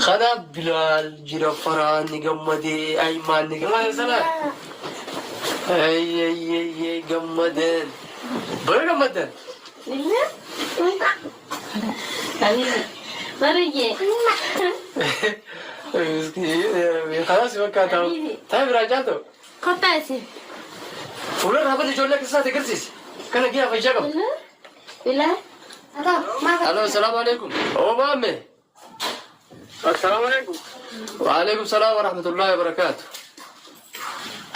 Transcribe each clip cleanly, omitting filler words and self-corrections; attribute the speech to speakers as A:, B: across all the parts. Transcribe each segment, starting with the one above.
A: خنا بلال جرا فران نجمدي أيمان نجمدي سلا أي جمدن بره جمدن
B: لله حبيبي مريجي
A: خلاص بقى طيب راجعته
B: قطعتي
A: فلان هذا اللي جول لك الساعة تكرسيس كان جيها في الجبل
B: بالله بالله
A: الو السلام عليكم هو مامي
C: السلام عليكم.
A: وعليكم السلام ورحمة الله وبركاته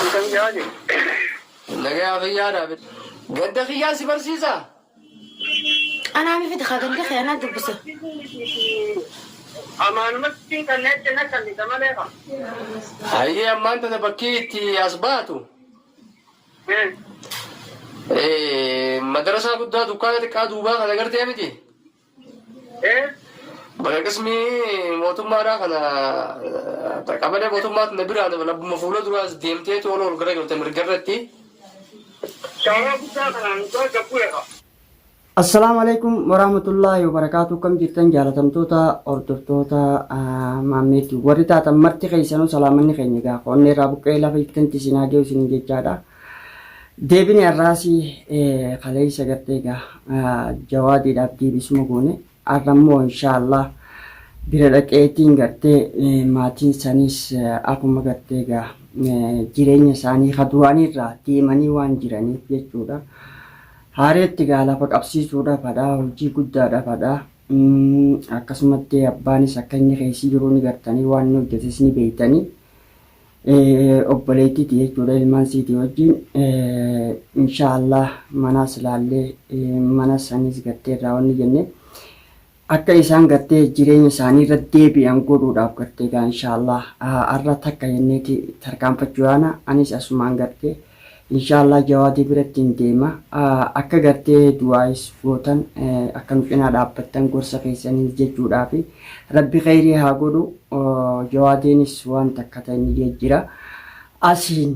C: انت مجاهد؟
A: نجا خيانة قد خياسي برسيسة
B: انا عم في دخل دخل انا دبسه
C: امان مسكين كان نت اللي تمام
A: هي أما أنت تبكيتي أسباتو مدرسة قد دكانة كادو بقى هذا قرتي أمتي
C: ايه
A: بقى قسمي موتوما را كنا تقابل موتوما نبرة هذا ولا مفعول دراس ديمتي تقولوا القرية قلت مرجرتي
C: شارع بتاعنا نقول جبويها
D: Assalamu alaikum warahmatullahi wabarakatuh. Kam jirtan jaalatamtoota hordoftoota maameeti warri taatan marti keessanuu salaamanni keenya gaa qonnee irraa buqqee lafa ittanti isin haagee isin jechaadha. Deebini har'aasii kaleessa gartee gaa jawaadiidhaaf deebisuma goone har'ammoo inshaallah bira dhaqeetiin gartee maatiin saniis akkuma gartee gaa jireenya isaanii kaduraanirraa deemanii waan jiraniif jechuudha. Haareetti gaa lafa qabsiisuudhaafadha hojii guddaadhaafadha akkasumatti abbaanis akka inni keessi jiru ni gartanii waan inni hojjetes ni beektanii obboleettiiti jechuudha ilmaan siitii wajjin inshaallah manas ilaallee mana sanis gartee irraa wanni jenne akka isaan gartee jireenya isaanii irra deebi'an godhuudhaaf gartee gaa inshaallah har'a takka jenneeti tarkaanfachuu yaana anis asumaan gartee inshaallah jawaadii biratti hin deema akka gartee du'aayis gootan akka nu cinaa dhaabbattan gorsa keessaniif jechuudhaaf rabbi khayrii haa godhu jawaadiinis waan takka ta'e ni jira asiin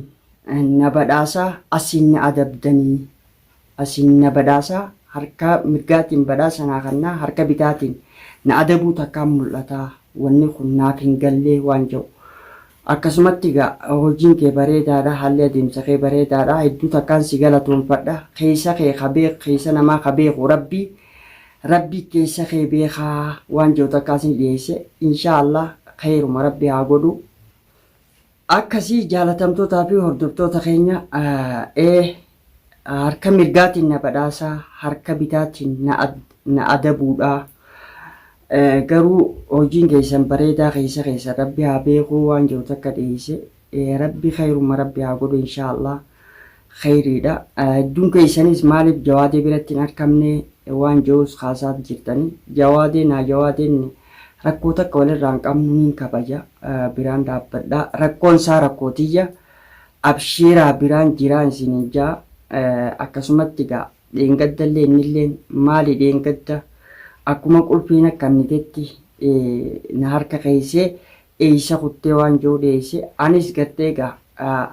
D: na badhaasaa asiin na adabdanii asiin na badhaasaa harka mirgaatiin badhaasa naa kannaa harka bitaatiin na adabuu takkaan mul'ata wanni kun naaf hin gallee waan jedhu akkasumatti gaa hojiin kee bareedaadha haalli adeemsa kee bareedaadha hedduu takkaan si galatoonfadha keessa kee kabeek keessa namaa kabeeku rabbii keessa kee beekaa waan jiru takkaasin dhiyeesse inshaallah khayruma rabbi haa godhu akkasii jaalatamtootaa fi hordoftoota keenya harka mirgaatiin na badhaasaa harka bitaatiin na adabuudha garuu hojiin keessan bareedaa keessa rabbi haa beekuu waan jiru takka dhiyeesse rabbi khayruma rabbi haa godhu inshaallah khayriidha hedduun keessanis maaliif jawaadee biratti hin argamne waan jirus kaasaa jirtanii jawaadeen rakkoo takka walirraa hin qabnu niin kabaja biraan dhaabbadha rakkoon isaa rakkootiyya abshiiraa biraan jiraan isin jaa akkasumatti gaa dheengaddallee innilleen maali dheengadda akkuma qulfiin akkannitetti na harka keessee eeysa kuttee waan jiru dhiyeesse anis gartee gaa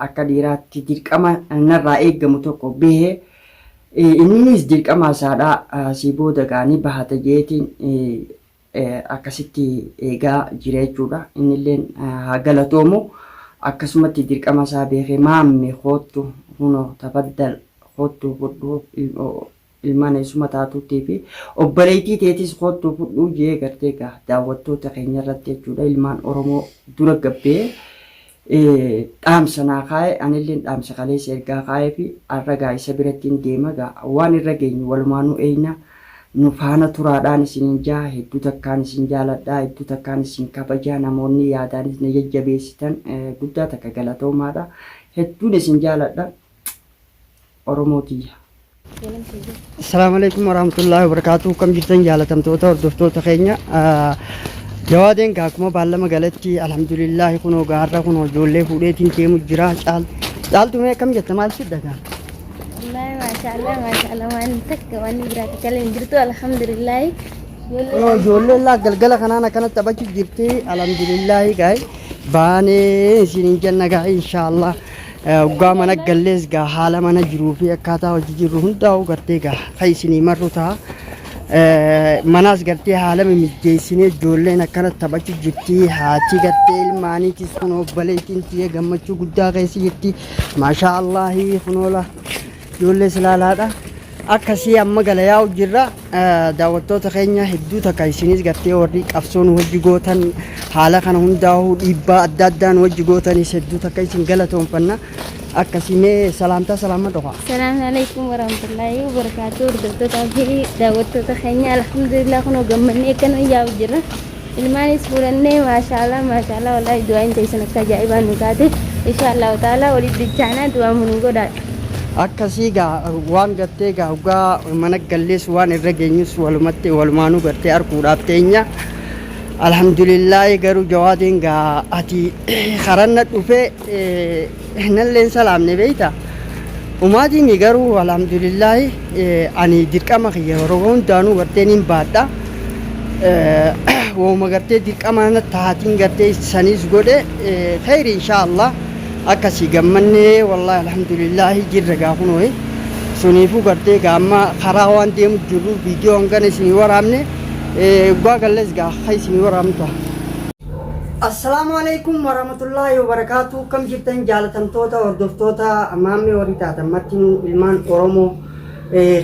D: akka dhiiraatti dirqama narraa eeggamu tokko bahee innis dirqama isaadhaa si booda gaanii bahata jeetiin akkasitti eegaa jira jechuudha innilleen haa galatoomu akkasumatti dirqama isaa beekee maamme hoottu huno tafaddal hoottu fudhu ilmaan eessuma taatuutii fi obboleettii teetis hoottu fudhuu jee gartee gaa daawwattoota keenya irratti jechuudha ilmaan oromoo dura gabbee dhaamsa naa kaa'e anilleen dhaamsa kaleessa ergaa kaa'ee fi har'a gaa isa biratti hin deema gaa waan irra geenyu walumaanuu eeyna nu faana turaadhaan isin jaa hedduu takkaan isin jaaladhaa hedduu takkaan isin kabajaa namoonni yaadaanis na jajjabeessitan guddaa takka galatoomaadha hedduun isin jaaladha oromootiyya. Assalamu alaikum warahmatullahi wabarakatuh. Kam jirtan jaalatamtoota hordoftoota keenya jawaadeen gaa akkuma baallama galatti alhamdulillah kunoo gaarra kunoo ijoollee fuudheetiin deemu jira caaltu mee akkam jetta maal sidda gaa
B: wallahi maashaallah waan takka waan biraati kale jirtu alhamdulillah
D: ijoollee laa galgala kanaan akkanatti taphachuu jirti alhamdulillah gaa baanee isin jenna gaa inshaallah ugaa mana gallees gaa haala mana jiruu fi akkaataa hojii jirru hundaa'u gartee gaa kan isinii marru ta'a manaas gartee haala mijeessinee ijoolleen akkana taphachuu jirti haati gartee ilmaaniitis kun obboleettiin tiyya gammachuu guddaa keessa jirti maashaa Allaahi kunoola ijoollee silaalaadha akkasii amma galayaa jirra daawwattoota keenya hedduu takka isinis gartee warri qabsoon wajji gootan haala kana hundaa'uu dhiibbaa adda addaan wajji gootanis hedduu takka isin galatoonfanna akkasii salaamtaa salaama dhufa.
B: Salaamu alaikum warahmatullahi wabarakatuh. Hordoftoota fi daawwattoota keenya alhamdulillah kunoo gammannee kan yaa'u jirra. Ilmaanis fuudhannee maashaallah wallahi du'aan teessan akka ajaa'ibaa nu taate inshaallah ta'ala walitti dichaanaa du'aa mun godhaadha.
D: Akkasii gaa waan gartee gaa dhugaa mana gallees waan irra geenyus walumatti walumaanuu gartee arguudhaaf teenya. Alhamdulillah garuu jawaadiin gaa ati karanna dhufee nalleen salaamne beeyta umaatiin garuu alhamdulillah ani dirqama kiyya yeroo hundaanuu garteen hin baadha wooma gartee dirqama na taatiin gartee sanis godhe khayri inshaallah akkasii gammannee wallahi alhamdulillah jirra gaa kunoo suniifuu gartee gaa amma karaa waan deemu jirru viidiyoo hangana isinii waraabne galles gaa isinii waraabamtu. Assalamu alaikum warahmatullahi wabarakatuh. Kam jirtan jaalatamtoota hordoftoota maammee horii taatan martinuu ilmaan Oromoo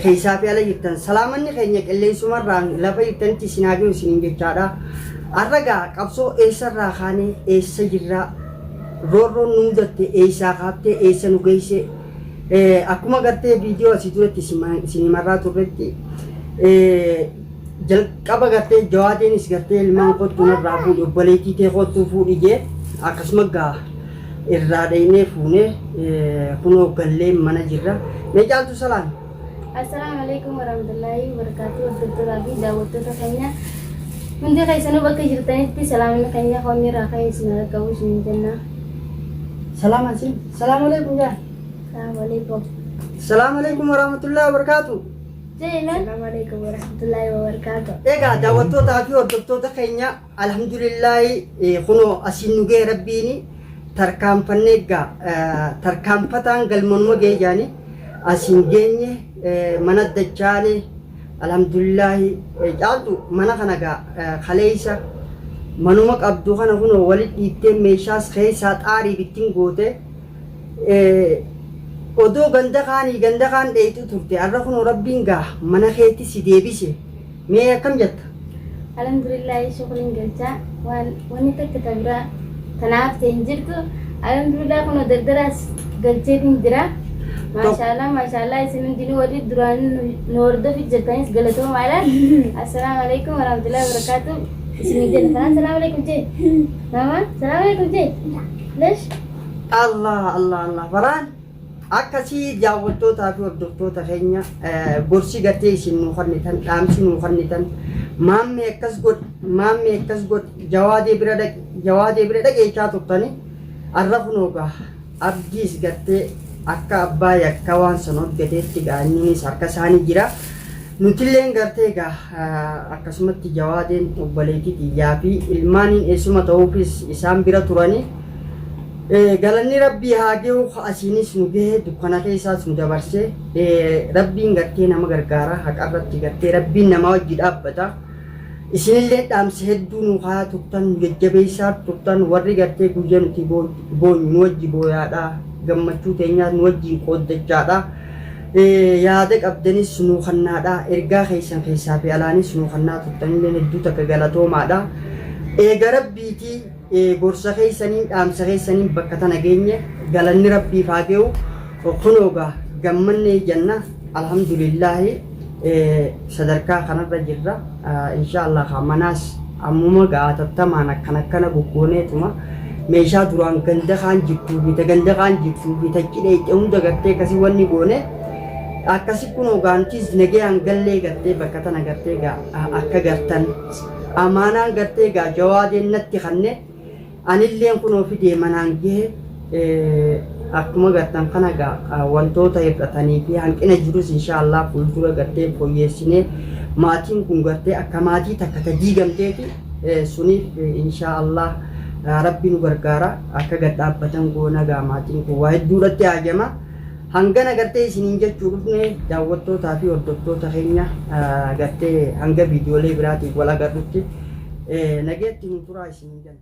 D: keessaa fi ala jirtan salaamanni keenya qilleensumarraan lafa jirtanitti isin haa gahu isiniin jechaadha. Arragaa qabsoo eessarraa kaanee eessa jirraa roorroon nu mudatte eessaa kaaftee eessa nu geesse akkuma gartee viidiyoo asii duratti isinimarraa turretti jalqaba gartee jawaadiinis gartee ilmaan kottuu narraa fuudhe obboleettii tee kottuu fuudhi jee akkasuma gaa irraa dhaynee fuunee kunoo gallee mana jirra mee caaltu salaam.
B: Assalamu alaikum warahmatullahi wabarakatuh. Hordoftoota fi daawwattoota keenya hundi keessanuu bakka jirtanitti salaamni keenya qoonni irraa ka'ee isin argamu isin jenna.
D: Salaam asin. Salaamu alaikum jaa.
B: Salaamu alaikum.
D: Salaamu alaikum warahmatullahi wabarakatuh.
B: Assalamu alaikum warahmatullahi wabarakatuh.
D: Egaa daawwattootaa fi hordoftoota keenya alhamdulillahi kunoo asiin nu ga'e rabbiini tarkaanfannee egaa tarkaanfataan galmanuma ga'e jaani asiin geenye mana dachaane alhamdulillahi caaltu mana kana gaa kaleessa manuma qabdu kana kunoo walitti dhiittee meeshaas keessaa xaarii bittiin goote odoo ganda kaan dheeytu turte arra kunoo rabbiin gaa mana keetti si deebise mee akkam jetta?
B: Alhamdulillahi shukriin galchaa wanni takka tabira tanaaf ta'e hin jirtu alhamdulillah kunoo dardaraas galcheetiin jira. Maashaallah isin hundinuu warri duraan nu hordofi jirtanis galatoomaadhaan. Assalamu alaikum warahmatullahi wabarakatuh. Isin jenna assalamu alaikum jee. Mama assalamu alaikum jee. Lesh.
D: Allah baraan akkasii daawwattootaa fi hordoftoota keenya gorsi gartee isin nuu kennitan dhaamsi nuu kennitan maammee akkas god jawaadee bira dhaqeechaa turtani arra kunoo gaa abdiis gartee akka abbaa yakka waan san hojjeteetti gaaniinis harka isaanii jira nutilleen gartee gaa akkasumatti jawaadeen obboleettii xiyyaa fi ilmaaniin eessuma ta'uufis isaan bira turani galanni rabbii haa gahu asiinis nu gahe dukkana keessaas nu dabarse rabbiin gartee nama gargaara haqarratti gartee rabbiin nama wajji dhaabbata isinillee dhaamsa hedduu nu haa turtan jajjabeessaa turtan warri gartee guyyaa nuti boonyu nu wajji booyaadha gammachuu teenyaa nu wajji qooddachaadha yaada qabdanis nu kannaadha ergaa keessaa fi alaanis nu kannaa turtanillee hedduu takka galatoomaadha eega rabbiitii gorsa keessaniin dhaamsa keessaniin bakka tana geenye galanni rabbiif haa gahu kunoo gaa gammannee jenna alhamdulillahi sadarkaa kanarra jirra inshaallah manaas ammuma gaa tattamaan akkana goggooneetuma meeshaa duraan ganda kaan jirtuu fi taqqidhee hunda gartee akkasii wanni goone akkasi kunoo gaantis nagayaan gallee gartee bakka tana gartee gaa akka gartan amaanaan gartee gaa jawaadeen natti kanne anilleen kunoo fidee manaan gahe akkuma gartan kana gaa wantoota hir'atanii fi hanqina jirus inshaallah fuuldura gartee fooyyeessinee maatiin kun gartee akka maatii takka diigamteeti suniif inshaallah rabbi nu gargaara akka gad dhaabbatan goona gaa maatiin kun waa hedduudhatti haajama hangana gartee isiniin jechuu dhufne daawwattootaa fi hordoftoota keenya gartee hanga viidiyoolee biraatiin wal agarrutti nageetti nu turaa isiniin jenna.